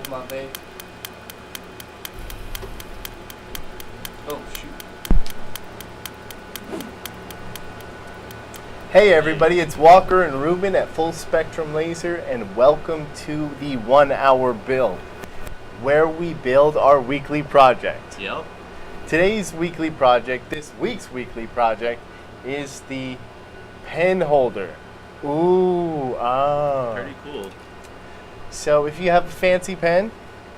hold my vape. Oh, shoot. Hey everybody, it's Walker and Reuben at Full Spectrum Laser, and welcome to the 1 hour build, where we build our weekly project. Yep. Today's weekly project, this week's weekly project, is the pen holder. Ooh, Pretty cool. So if you have a fancy pen,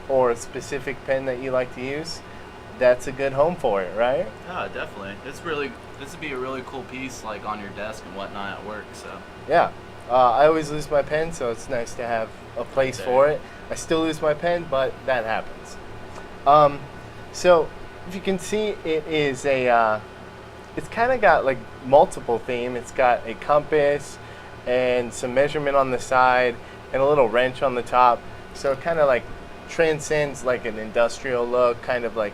or a specific pen that you like to use, that's a good home for it, right? Yeah, definitely. This would be a really cool piece, like on your desk and whatnot at work. So. Yeah. I always lose my pen, so it's nice to have a place for it. I still lose my pen, but that happens. So if you can see, it is it's kind of got like multiple theme. It's got a compass and some measurement on the side and a little wrench on the top. So it kind of like transcends like an industrial look, kind of like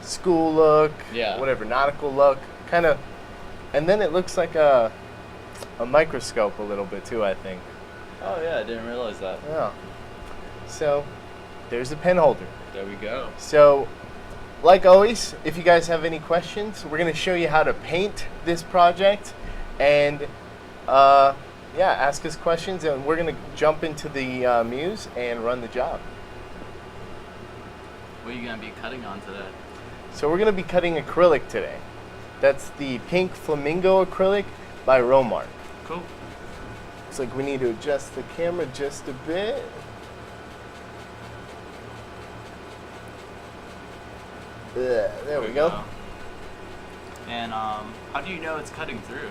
school look, whatever, nautical look, kind of. And then it looks like a microscope a little bit too, I think. Oh yeah, I didn't realize that. Yeah. So there's the pen holder. There we go. So like always, if you guys have any questions, we're going to show you how to paint this project, and ask us questions, and we're going to jump into the muse and run the job. What are you going to be cutting on today? So we're going to be cutting acrylic today. That's the pink flamingo acrylic by Romark. Cool. Looks like we need to adjust the camera just a bit. There we go. And how do you know it's cutting through?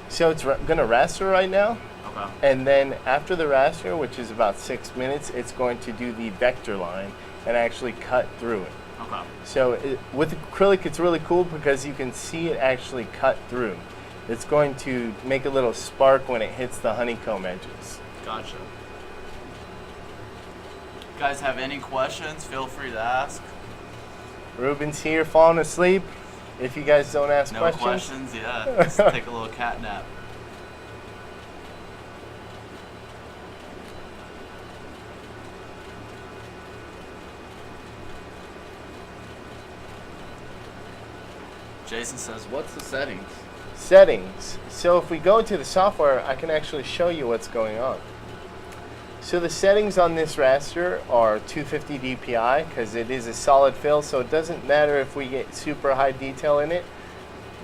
So it's going to raster right now. Okay. And then after the raster, which is about 6 minutes, it's going to do the vector line and actually cut through it. Okay. So with acrylic, it's really cool because you can see it actually cut through. It's going to make a little spark when it hits the honeycomb edges. Gotcha. If you guys have any questions, feel free to ask. Reuben's here falling asleep. If you guys don't ask No questions. yeah. Just take a little cat nap. Jason says, what's the settings? Settings. So if we go into the software, I can actually show you what's going on. So the settings on this raster are 250 DPI because it is a solid fill, so it doesn't matter if we get super high detail in it.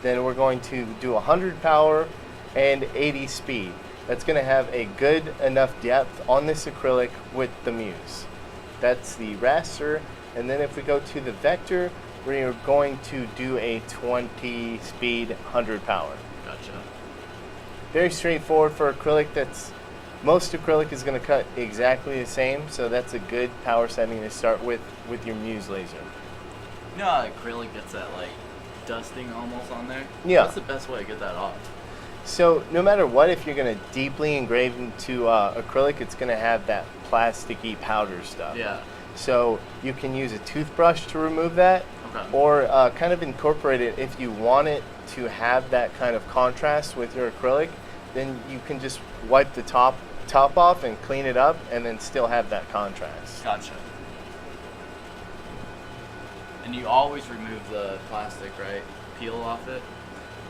Then we're going to do 100 power and 80 speed. That's going to have a good enough depth on this acrylic with the muse. That's the raster. And then if we go to the vector, we're going to do a 20 speed, 100 power. Gotcha. Very straightforward for acrylic. Most acrylic is going to cut exactly the same, so that's a good power setting to start with your muse laser. You know how acrylic gets that like dusting almost on there? Yeah. What's the best way to get that off? So no matter what, if you're going to deeply engrave into acrylic, it's going to have that plasticky powder stuff. Yeah. So you can use a toothbrush to remove that, or kind of incorporate it if you want it to have that kind of contrast with your acrylic. Then you can just wipe the top off and clean it up, and then still have that contrast. Gotcha. And you always remove the plastic, right? Peel off it?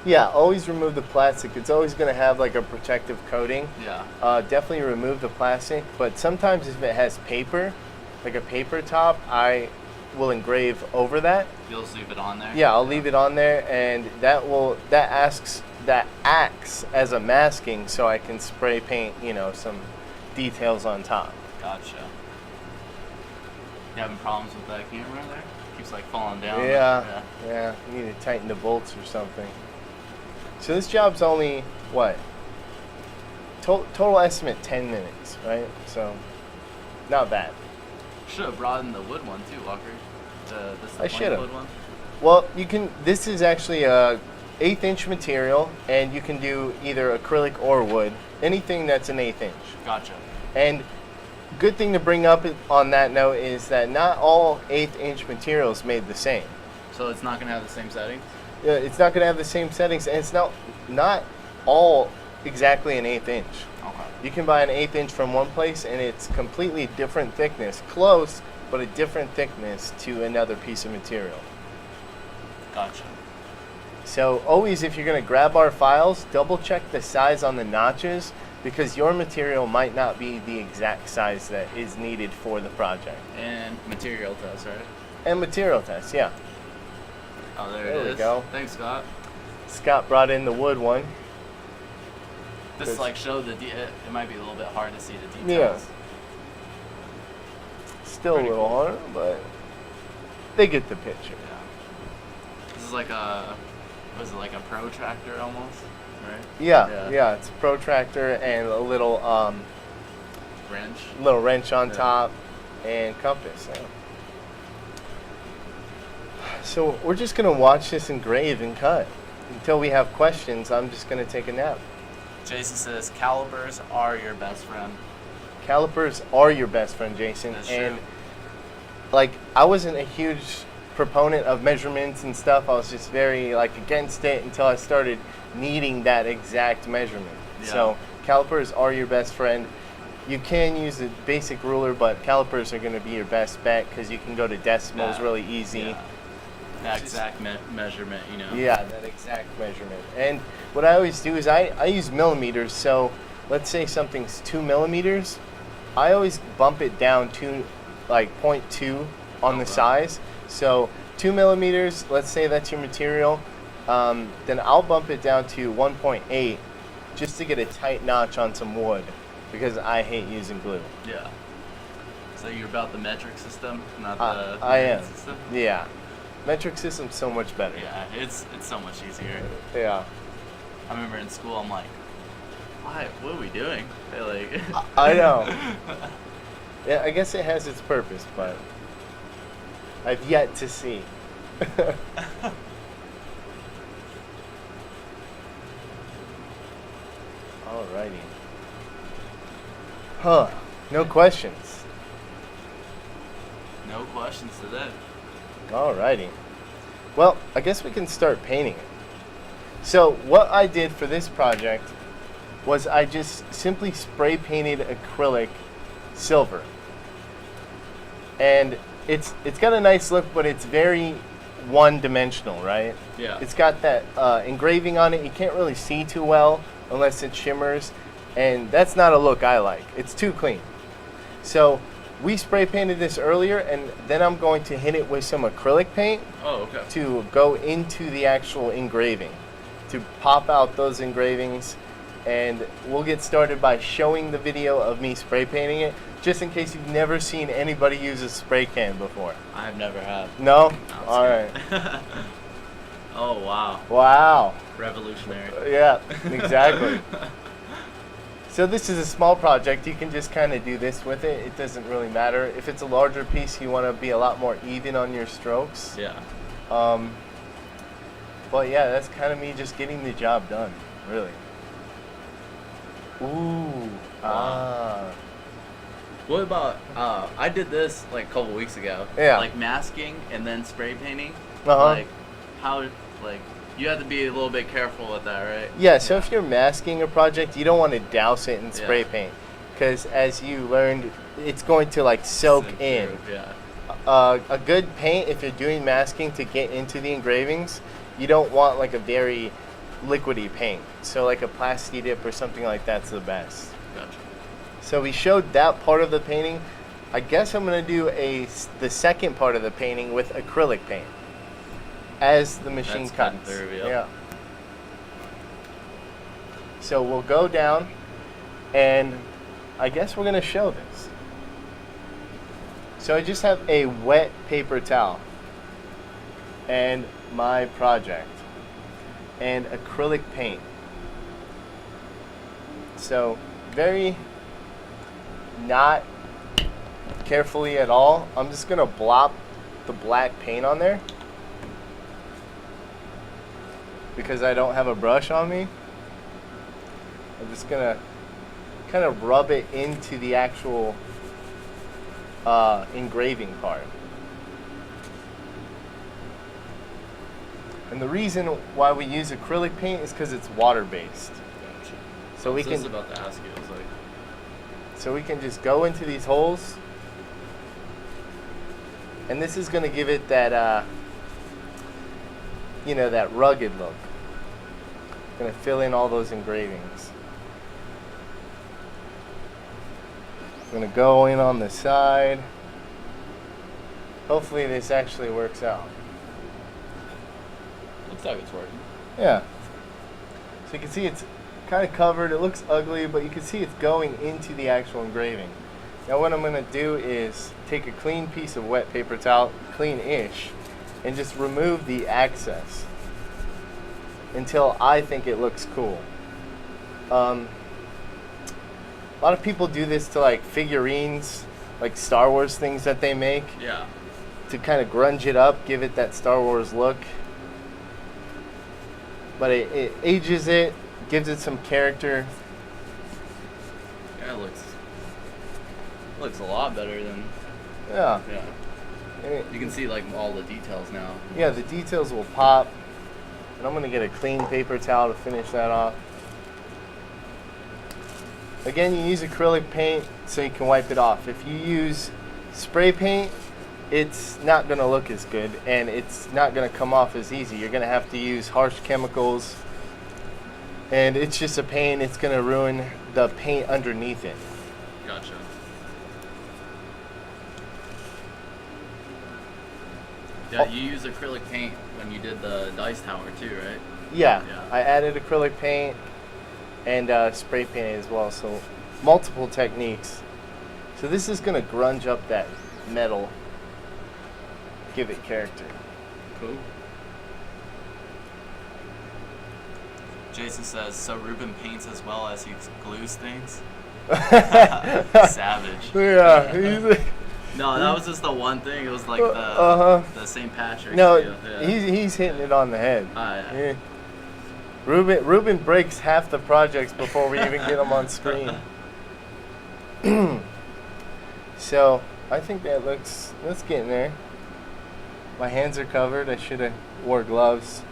Yeah, always remove the plastic. It's always going to have like a protective coating. Yeah. Definitely remove the plastic, but sometimes if it has paper, like a paper top, I will engrave over that. You'll just leave it on there? Yeah, I'll leave it on there, and that acts as a masking, so I can spray paint, some details on top. Gotcha. You having problems with that camera there? Keeps like falling down. Yeah. You need to tighten the bolts or something. So this job's only what? Total estimate 10 minutes, right? So not bad. Should have brought in the wood one too, Walker. I should have. Wood one. Well, you can. This is actually a 1/8 inch material, and you can do either acrylic or wood. Anything that's an 1/8 inch. Gotcha. And good thing to bring up on that note is that not all 1/8 inch materials made the same. So it's not gonna have the same settings? Yeah, it's not gonna have the same settings, and it's not all exactly an 1/8 inch. Okay. You can buy an 1/8 inch from one place and it's completely different thickness, close, but a different thickness to another piece of material. Gotcha. So always, if you're going to grab our files, double check the size on the notches, because your material might not be the exact size that is needed for the project. And material test, right? And material test, yeah. Oh, there There it we is. go. Thanks, Scott. Scott brought in the wood one. This like showed it might be a little bit hard to see the Yeah. details. Still Pretty a little cool. harder, but they get the picture. Yeah. This is like a, was it like a protractor almost, right? Yeah, it's a protractor and a little Wrench. on Yeah. top and compass. Yeah. So we're just gonna watch this engrave and cut until we have questions. I'm just gonna take a nap. Jason says calipers are your best friend. Calipers are your best friend, Jason. That's and true. like, I wasn't a huge proponent of measurements and stuff. I was just very like against it until I started needing that exact measurement. Yeah. So calipers are your best friend. You can use a basic ruler, but calipers are going to be your best bet because you can go to decimals Yeah. really easy. Yeah. That exact measurement, you know. Yeah, that exact measurement. And what I always do is I use millimeters. So let's say something's 2 millimeters. I always bump it down to like 0.2 on the Okay. size. So 2 millimeters, let's say that's your material. Then I'll bump it down to 1.8 just to get a tight notch on some wood because I hate using glue. Yeah. So you're about the metric system, not the I am. unit system? Yeah. Metric system's so much better. Yeah, it's so much easier. Yeah. I remember in school, I'm like, why? What are we doing? They're like, I know. Yeah, I guess it has its purpose, but I've yet to see. Alrighty. Huh. No questions. No questions today. Alrighty. Well, I guess we can start painting it. So what I did for this project was I just simply spray painted acrylic silver. And it's got a nice look, but it's very one-dimensional, right? Yeah. It's got that engraving on it. You can't really see too well unless it shimmers, and that's not a look I like. It's too clean. So we spray painted this earlier, and then I'm going to hit it with some acrylic paint Oh, okay. to go into the actual engraving, to pop out those engravings. And we'll get started by showing the video of me spray painting it, just in case you've never seen anybody use a spray can before. I've never had. No? No, it's All right. good. Oh, wow. Wow. Revolutionary. Yeah, exactly. So this is a small project. You can just kind of do this with it. It doesn't really matter. If it's a larger piece, you want to be a lot more even on your strokes. Yeah. But yeah, that's kind of me just getting the job done, really. Ooh. Ah. What about, I did this like a couple weeks ago. Yeah. Like masking and then spray painting. Uh-huh. Like, how, like, you have to be a little bit careful with that, right? Yeah, so if you're masking a project, you don't want to douse it in spray Yeah. paint. Because as you learned, it's going to like soak Sink in. through, Yeah. A good paint, if you're doing masking to get into the engravings, you don't want like a very liquidy paint. So like a Plasti Dip or something like that's the best. Gotcha. So we showed that part of the painting. I guess I'm going to do the second part of the painting with acrylic paint as the machine That's cutting cuts. through, yep. Yeah. So we'll go down, and I guess we're going to show this. So I just have a wet paper towel and my project and acrylic paint. So very not carefully at all. I'm just going to blop the black paint on there because I don't have a brush on me. I'm just going to kind of rub it into the actual engraving part. And the reason why we use acrylic paint is because it's water-based. Gotcha. So we I was can about to ask you, I was like, so we can just go into these holes And this is going to give it that, you know, that rugged look. Going to fill in all those engravings. I'm going to go in on the side. Hopefully this actually works out. Looks like it's working. Yeah. So you can see it's kind of covered. It looks ugly, but you can see it's going into the actual engraving. Now what I'm going to do is take a clean piece of wet paper towel, clean-ish, and just remove the excess until I think it looks cool. A lot of people do this to like figurines, like Star Wars things that they make. Yeah. To kind of grunge it up, give it that Star Wars look. But it ages it, gives it some character. Yeah, it looks a lot better than. Yeah. Yeah. You can see like all the details now. Yeah, the details will pop. And I'm gonna get a clean paper towel to finish that off. Again, you use acrylic paint so you can wipe it off. If you use spray paint, it's not gonna look as good and it's not gonna come off as easy. You're gonna have to use harsh chemicals and it's just a pain. It's gonna ruin the paint underneath it. Gotcha. Yeah, you use acrylic paint when you did the dice tower too, right? Yeah, Yeah. I added acrylic paint and spray paint as well, so multiple techniques. So this is gonna grunge up that metal, give it character. Cool. Jason says, so Reuben paints as well as he glues things? Savage. Yeah, he's No, that was just the one thing. It was like the St. Patrick's. no, deal. Yeah. he's hitting it on the head. Yeah. Reuben breaks half the projects before we even get them on screen. So I think that's getting there. My hands are covered. I should have wore gloves.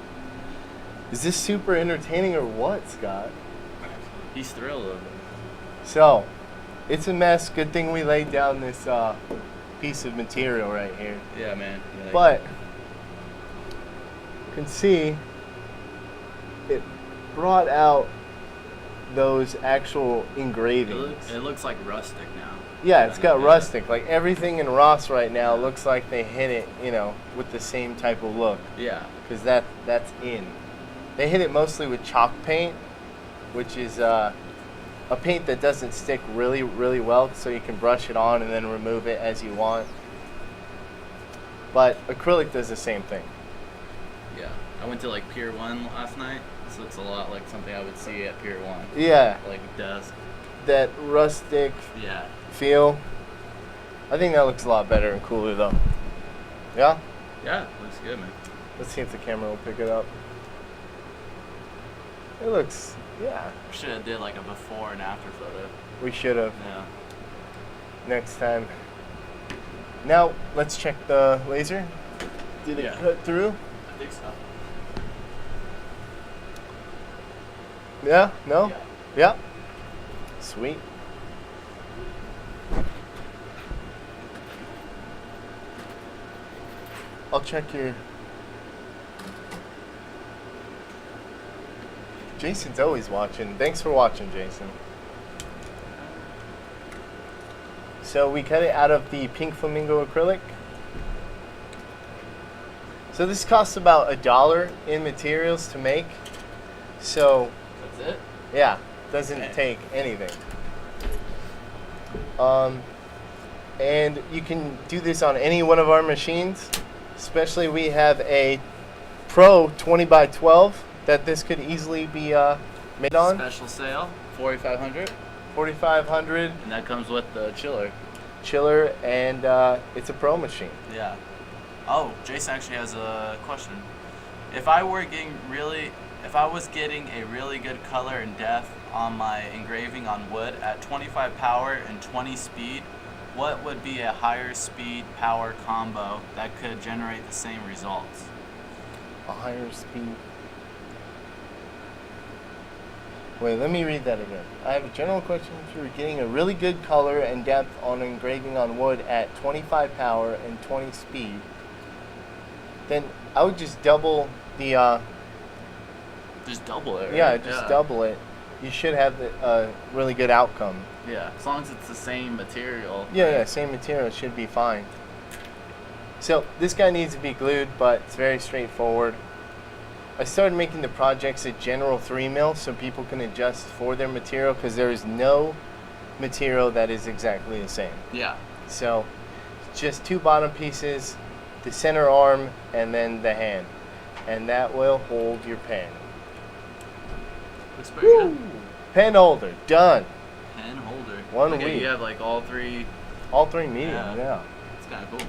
Is this super entertaining or what, Scott? He's thrilled of it. So, it's a mess. Good thing we laid down this piece of material right here. Yeah, man. Yeah, But you can see it brought out those actual engravings. it looks like rustic now. Yeah, it's got Yeah. rustic. Like everything in Ross right now looks like they hit it, you know, with the same type of look. Yeah. Because that's in. They hit it mostly with chalk paint, which is a paint that doesn't stick really, really well, so you can brush it on and then remove it as you want. But acrylic does the same thing. Yeah. I went to like Pier 1 last night, so it's a lot like something I would see at Pier 1. Yeah, Like desk. that rustic Yeah. feel. I think that looks a lot better and cooler though. Yeah? Yeah, looks good, man. Let's see if the camera will pick it up. It looks, yeah. We should have did like a before and after photo. We should have Yeah. next time. Now, let's check the laser. Did it Yeah. cut through? I think so. Yeah? No? Yeah. Yeah? Sweet. I'll check your... Jason's always watching. Thanks for watching, Jason. So we cut it out of the Pink Flamingo acrylic. So this costs about $1 in materials to make. So That's it? yeah, doesn't Okay. take anything. And you can do this on any one of our machines. Especially we have a Pro 20x12 that this could easily be made on. Special sale, 4,500, 4500 and that comes with the chiller. chiller, and it's a Pro machine. Yeah. Oh, Jason actually has a question. If I was getting a really good color and depth on my engraving on wood at 25 power and 20 speed, what would be a higher speed power combo that could generate the same results? A higher speed. Wait, let me read that again. I have a general question. If you were getting a really good color and depth on engraving on wood at 25 power and 20 speed, then I would just double the, Just double it, right? yeah, just double it. You should have a really good outcome. Yeah, as long as it's the same material. Yeah, yeah, same material should be fine. So this guy needs to be glued, but it's very straightforward. I started making the projects a general 3 mil so people can adjust for their material because there is no material that is exactly the same. Yeah. So just 2 bottom pieces, the center arm, and then the hand. And that will hold your pen. Looks pretty good. Pen holder, done. Pen holder. One Look at week. you have like all 3. All 3 medium, yeah. It's kind of cool.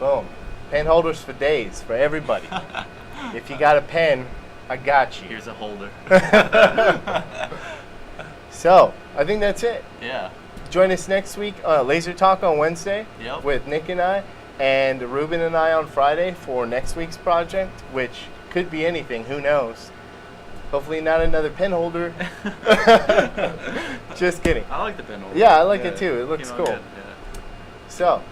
Boom. Pen holders for days, for everybody. If you got a pen, I got you. Here's a holder. So, I think that's it. Yeah. Join us next week, Laser Talk on Wednesday Yep. with Nick and I, and Reuben and I on Friday for next week's project, which could be anything, who knows. Hopefully not another pen holder. Just kidding. I like the pen holder. Yeah, I like it too. It looks came out cool. good, yeah. So,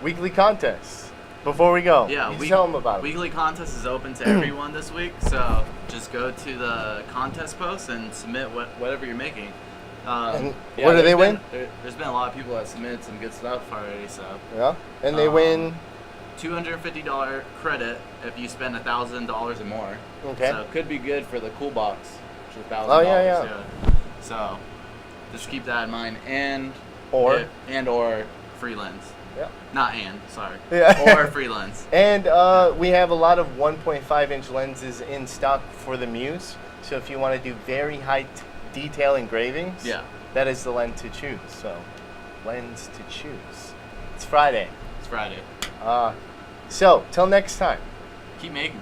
weekly contests. Before we go, Yeah, you tell them about it. Weekly contest is open to everyone this week, so just go to the contest post and submit whatever you're making. And what do they win? There's been a lot of people that submitted some good stuff already, so. Yeah, and they win. $250 credit if you spend $1,000 or more. Okay. So it could be good for the cool box, which is $1,000. Oh, yeah. So just keep that in mind, and Or free lens. Yeah. Not and, sorry. Yeah. Or free lens. And we have a lot of 1.5-inch lenses in stock for the Muse. So if you want to do very high detail engravings, Yeah. that is the lens to choose. So, lens to choose. It's Friday. It's Friday. So till next time. Keep making.